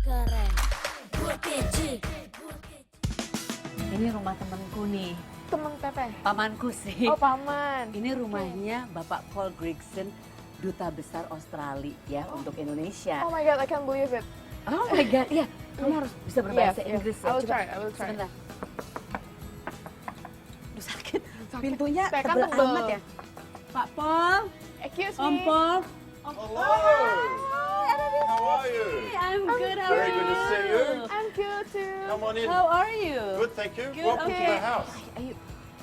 keren. Gue keji. Ini rumah temanku nih. Temen teteh. Pamanku sih. Oh, paman. Ini rumahnya Bapak Paul Grigson, Duta Besar Australia ya untuk Indonesia. Oh my god, I can't believe it. Oh my god, iya. Kamu harus bisa berbahasa Inggris ya. I will Coba, try, I will try. sebentar. Aduh sakit. Pintunya Saya kan tebel tebel. amat ya. Pak Paul, Excuse Om me. Paul. Hello. How are you? I'm good, how Very are good to see you. I'm good too. Come on in. How are you? Good, thank you. Good, Welcome to okay. the house. Are you...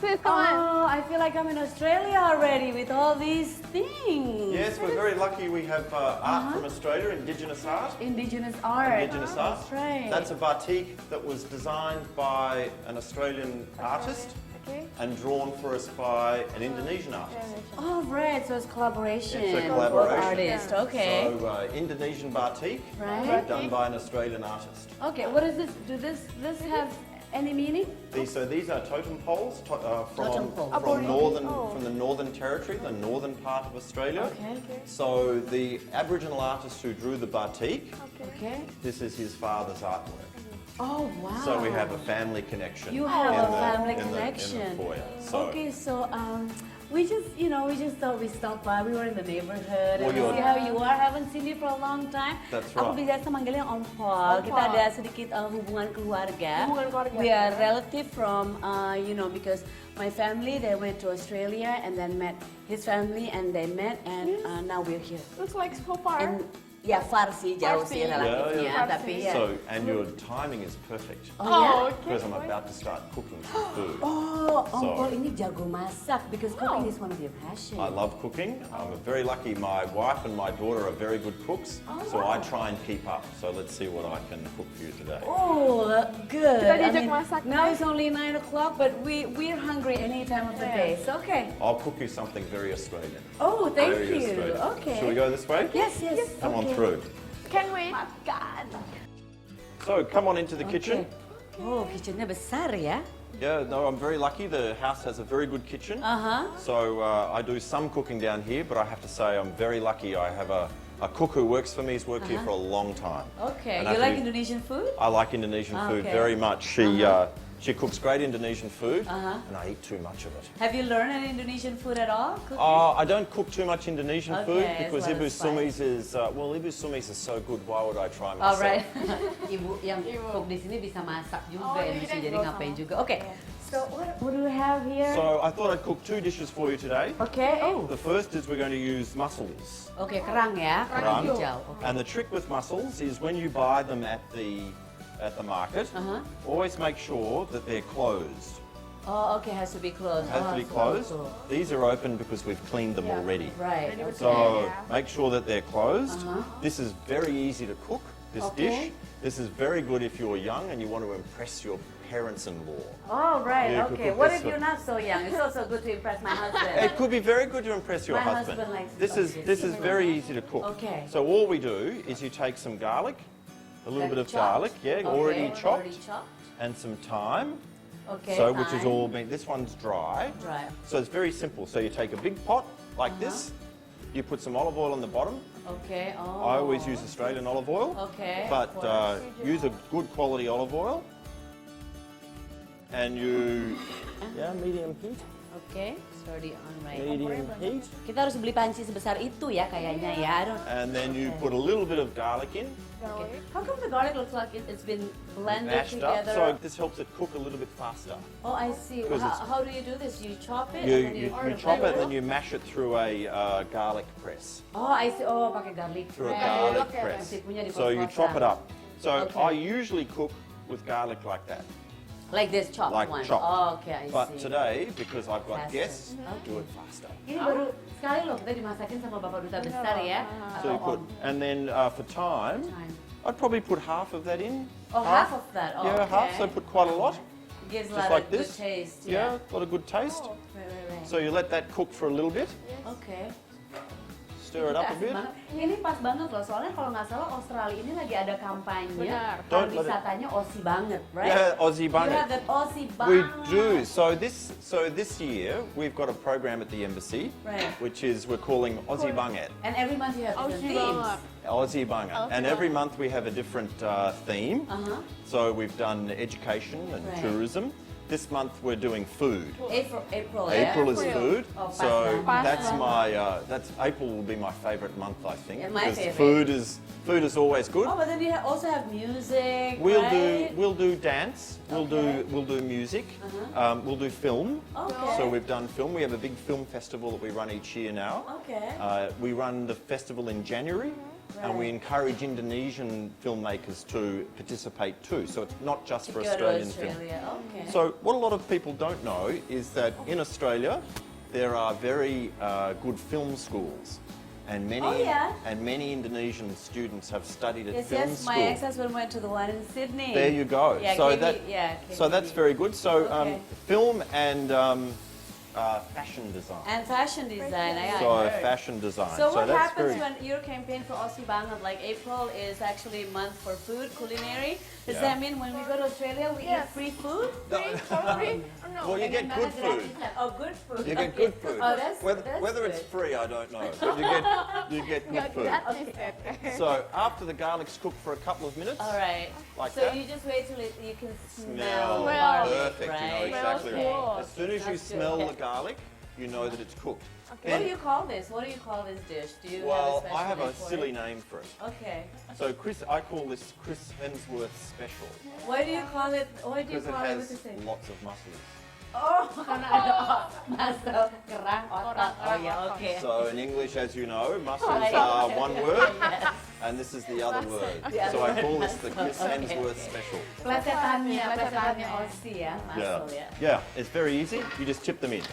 Please come on. Oh, I feel like I'm in Australia already with all these things. Yes, we're very lucky we have art from Australia, Indigenous art. Indigenous art. Indigenous art. That's right. That's a batik that was designed by an Australian artist Okay. and drawn for us by an Indonesian artist. Oh, right. So it's collaboration. It's a with both collaboration. artists. Okay. So Indonesian batik, Right. done by an Australian artist. Okay. What is this? Do this have any meaning? These are totem poles Totem pole. from the Northern Territory, the northern part of Australia. Okay. So the Aboriginal artist who drew the batik, Okay. this is his father's artwork. Oh, wow. So we have a family connection. You have a in the- family in the- connection. in the foyer. So Okay, so we just thought we stopped by. We were in the neighborhood Well, and you're- see how you are. Haven't seen you for a long time. That's Aku right. biasa manggilnya Om Paul. Om Kita Paul. ada sedikit hubungan keluarga. Hubungan keluarga. We are relative from because my family they went to Australia and then met his family and they met and now we're here. Looks like so far. And ya far sih jauh sih Far sih. relatifnya, Yeah, yeah. tapi ya. So, and your timing is perfect Oh, ya? okay. because I'm about to start cooking some food. Oh, Om So- Paul ini jago masak because cooking is one of your passions. I love cooking. I'm very lucky. My wife and my daughter are very good cooks, so I try and keep up. So let's see what I can cook for you today. Oh, good. Kita diajak masak, now guys. it's only 9 o'clock, but we're hungry any time of the day. So okay. I'll cook you something very Australian. Oh, thank Very you. Australian. Okay. Shall we go this way? Yes, yes. Come on okay. through. Can we? God. So come on into the kitchen. Oh, kitchennya besar ya. Yeah, no, I'm very lucky. The house has a very good kitchen. So I do some cooking down here, but I have to say I'm very lucky. I have a cook who works for me. He's worked here for a long time. Okay. And You like actually- Indonesian food? I like Indonesian food Okay. very much. She cooks great Indonesian food, and I eat too much of it. Have you learned any Indonesian food at all? Cooking? I don't cook too much Indonesian food Okay, because it's a lot ibu of spice. sumis is ibu sumis is so good. Why would I try All myself? right. Ibu yang cook di sini bisa masak juga Oh, ya, jadi bisa kan jadi juga ngapain sama. juga. Okay. So what do we have here? So I thought I'd cook two dishes for you today. Okay. Oh. The first is we're going to use mussels. Okay, kerang ya. Kerang. hijau. Okay. And the trick with mussels is when you buy them at the market, always make sure that they're closed. Oh, okay, has to be closed. Has to be closed. These are open because we've cleaned them already. Right. Okay. So make sure that they're closed. This is very easy to cook, this Okay. dish. This is very good if you're young and you want to impress your parents-in-law. Oh, right. You could Okay. cook What this if you're not so young? It's also good to impress my husband. It could be very good to impress your My husband. husband likes This is very easy to cook. Okay. So all we do is you take some garlic, a little bit of garlic, Okay, already chopped, Already chopped. and some thyme. Okay. So which is thyme. all been. This one's dry. Right. So it's very simple. So you take a big pot like this. You put some olive oil on the bottom. Okay. Oh. I always use Australian olive oil. Okay. But of course. use a good quality olive oil. And you, medium heat. Okay. It's already on right. Medium heat. Kita harus beli panci sebesar itu ya kayaknya ya. I don't. And then you put a little bit of garlic in, Okay. How come the garlic looks like it's been blended mashed up. together? So this helps it cook a little bit faster. Oh, I see. Because it's- How do you do this? You chop it You, and then you, you you chop it and then you mash it through a garlic press. Oh, I see. Oh, pakai garlic. Through a press. garlic okay. press. Nanti punya So you dipotong-potong. chop it up. So Okay. I usually cook with garlic like that. Like this chopped Like one. chopped. Oh, okay, I But see. today, because I've got Faster. guests, do it faster. Ini baru sekali loh kita dimasakin sama Bapak Duta Besar ya. So you Atau put, Om. and then for thyme, Thyme. I'd probably put half of that in. Oh, half of that. Oh, Yeah, okay. half. So put quite a lot. Gives a Just lot like of good this. taste. Yeah, a lot of good taste. Right. So you let that cook for a little bit. Okay. stir it up a bit. Ini pas banget loh, soalnya kalau nggak salah Australia ini lagi ada kampanye Benar. Don't let it- pariwisatanya Aussie banget, right? Yeah, Aussie You banget. have that Aussie We banget. do. So this year we've got a program at the embassy, Right. which is we're calling Aussie Banget. And every month you have different Aussie themes. banget. Aussie Banget. And every month we have a different theme. So we've done education and Right. tourism. This month we're doing food. April, yeah? April is food, Oh, so pasta. that's my April will be my favourite month, I think, Yeah, my because favourite. food is always good. Oh, but then you also have music, We'll right? do dance. We'll do music. We'll do film. Okay. So we've done film. We have a big film festival that we run each year now. Okay. We run the festival in January. And we Right. encourage Indonesian filmmakers to participate too. So it's not just for Go to Australian film. Australia, okay. So what a lot of people don't know is that in Australia there are very good film schools, and many Oh, yeah? Indonesian students have studied at yes, film yes, school. my ex-husband went to the one in Sydney. There you go. Yeah, so KBD. that's very good. So Okay. film and fashion design. And fashion design, I So heard. fashion design. So what that's happens very, when your campaign for Aussie Banget, like April is actually a month for food, culinary? Does Yeah. that mean when we go to Australia we Yes. eat free food? Free? For free? Or no? Well, you get good food. Oh, good food. You get Okay. good food. Oh, that's whether it's good. free, I don't know, but you get good food. That is it. So after the garlic's cooked for a couple of minutes, All right. Like so that? you just wait till you can smell smell the Smell. garlic, perfect. right? You know exactly Smells right. good. As soon as you That's good. smell the garlic, you know that it's cooked. What do you call this? What do you call this dish? Do you Well, have a special I have a name for silly it? name for it. Okay. So I call this Chris Hemsworth special Why do you call it? Why do you because it call it with has the same? lots of mussels. Oh, karena ada muscle, kerang, otak. Oh yeah, okay. So in English, as you know, mussels Right. are one word, Yes. and this is the other word. The So other I call word. this the Chris Okay, Hemsworth okay. special. Plesetannya Aussie ya, Yeah, muscle ya. yeah, it's very easy. You just chip them in,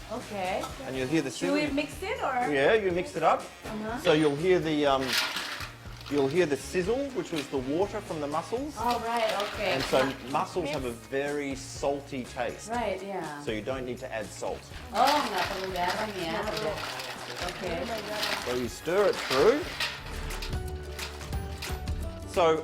Okay. and you'll hear the Should we sizzle. mix it or? Yeah, you mix it up. So you'll hear the sizzle, which was the water from the mussels. Oh right, okay. And so mussels have a very salty taste. Right, yeah. So you don't need to add salt. Oh, nggak perlu garam ya. Okay. So you stir it through. So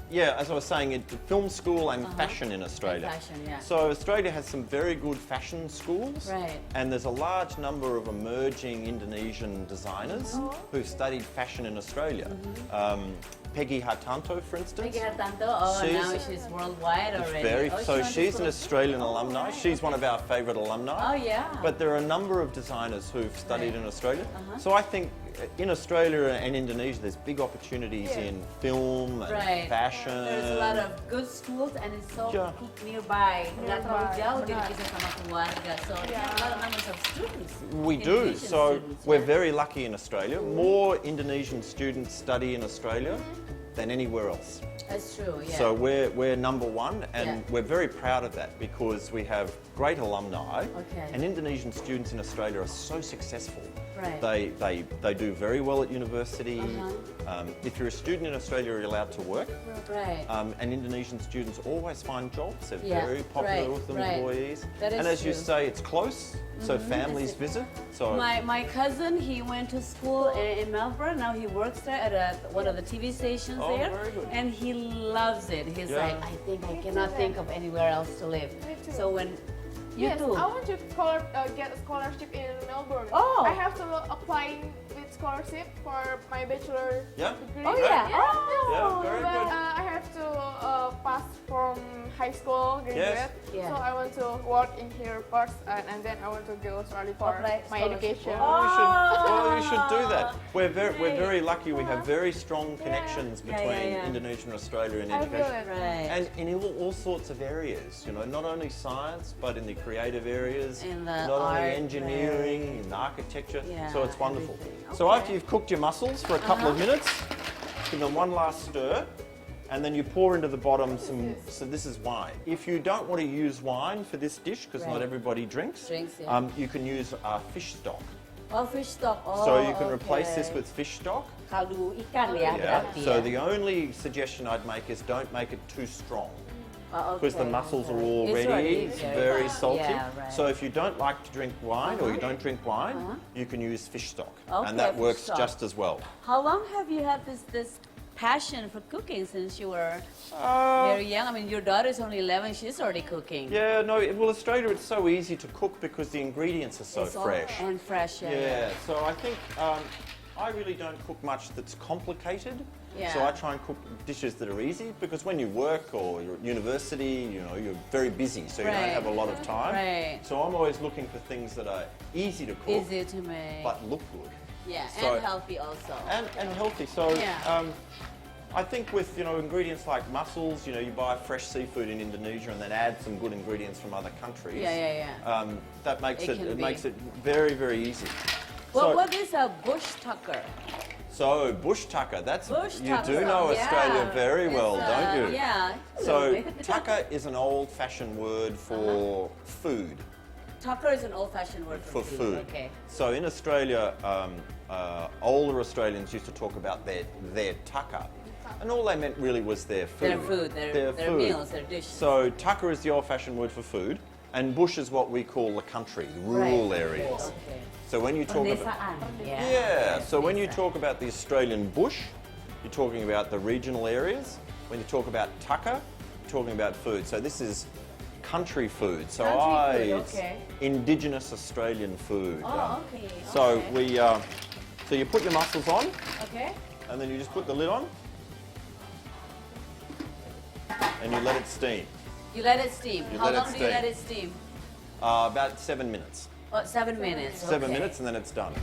yeah, as I was saying, it's film school and fashion in Australia. And fashion, yeah. So Australia has some very good fashion schools. Right. And there's a large number of emerging Indonesian designers who've studied fashion in Australia. Peggy Hartanto, for instance. Peggy Hartanto, oh now She's- she's worldwide already. Oh, So she went to she's an school- Australian alumni. She's one of our favourite alumni. Oh yeah. But there are a number of designers who've studied in Australia. So I think in Australia and Indonesia, there's big opportunities in film and Right. fashion. There's a lot of good schools and it's so Yeah. nearby. Nggak terlalu Nearby, jauh jadi benar. bisa sama keluarga. So we have a lot of numbers of students. We do. Indonesian So students, we're yeah. very lucky in Australia. More Indonesian students study in Australia than anywhere else. That's true, yeah. So we're number one, and Yeah. we're very proud of that because we have great alumni. Okay. And Indonesian students in Australia are so successful. Right. They do very well at university. If you're a student in Australia, you're allowed to work. Right. And Indonesian students always find jobs. They're Yeah, very popular right, with right. employees. That and is as you true. say, it's close, so families visit. So My cousin, he went to school in Melbourne. Now he works there at one of the TV stations Oh, there, very good. and he loves it. He's Yeah. like, I think I cannot think of anywhere else to live. Me too. So when you Yes, too, I want to get a scholarship in Melbourne. Oh. I have to apply with scholarship for my bachelor Yeah. degree. oh yeah, Yeah. oh Yeah, very But good. I have to pass from high school, graduate. Yeah. So I want to work in here first, and then I want to go to Australia for Apply my scholarship. education. You should do that. We're very lucky. We have very strong connections Yeah, between yeah. Indonesia and Australia in I feel education. it. right. And in all sorts of areas, you know, not only science, but in the creative areas, In the not only art, engineering, in architecture. Yeah, so it's wonderful. everything. So Okay. after you've cooked your mussels for a couple of minutes, give them one last stir, and then you pour into the bottom some. So this is wine. If you don't want to use wine for this dish, because not Right. everybody drinks, Drinks, yeah. you can use fish stock. Oh, fish stock. Oh, So you can replace this okay. with fish stock. kaldu ikan ya Yeah. berarti So ya. the only suggestion I'd make is don't make it too strong. because the okay. mussels are It's already already very salty. Yeah, right. So if you don't like to drink wine or you don't drink wine, you can use fish stock, and that fish works stock. just as well. How long have you had this passion for cooking since you were very young? I mean, your daughter's only 11; she's already cooking. Yeah, no, well, Australia, it's so easy to cook because the ingredients are so It's all- fresh. and fresh. Yeah. Yeah, so I think I really don't cook much that's complicated. Yeah. So I try and cook dishes that are easy because when you work or you're at university, you know, you're very busy, so you Right. don't have a lot of time. Right. So I'm always looking for things that are easy to cook, Easy to make. but look good. Yeah, So- and healthy also. And healthy. So Yeah. I think with ingredients like mussels, you buy fresh seafood in Indonesia and then add some good ingredients from other countries. Yeah. That makes It can be. makes it very, very easy. Well, So- what is a bush tucker? So bush tucker, that's Bush you tucker, do know yeah. Australia very well, It's, don't you? Yeah. a So little bit. tucker is an old-fashioned word for food. Tucker is an old-fashioned word For for food. Okay. So in Australia, older Australians used to talk about their tucker, and all they meant really was their food. Their food, their food. meals, their dishes. So tucker is the old-fashioned word for food, and bush is what we call the country, the rural Right. areas. Okay. So when you talk about Pedesaan. yeah, so when you Pedesaan. talk about the Australian bush, you're talking about the regional areas. When you talk about tucker, you're talking about food. So this is country food. So Country food, it's okay. Indigenous Australian food. Oh, okay. So okay. so you put your mussels on, Okay. and then you just put the lid on, and you let it steam. You let it steam. You How let it long do you steam. let it steam? About 7 minutes. Oh, 7 minutes. 7 okay. minutes, and then it's done.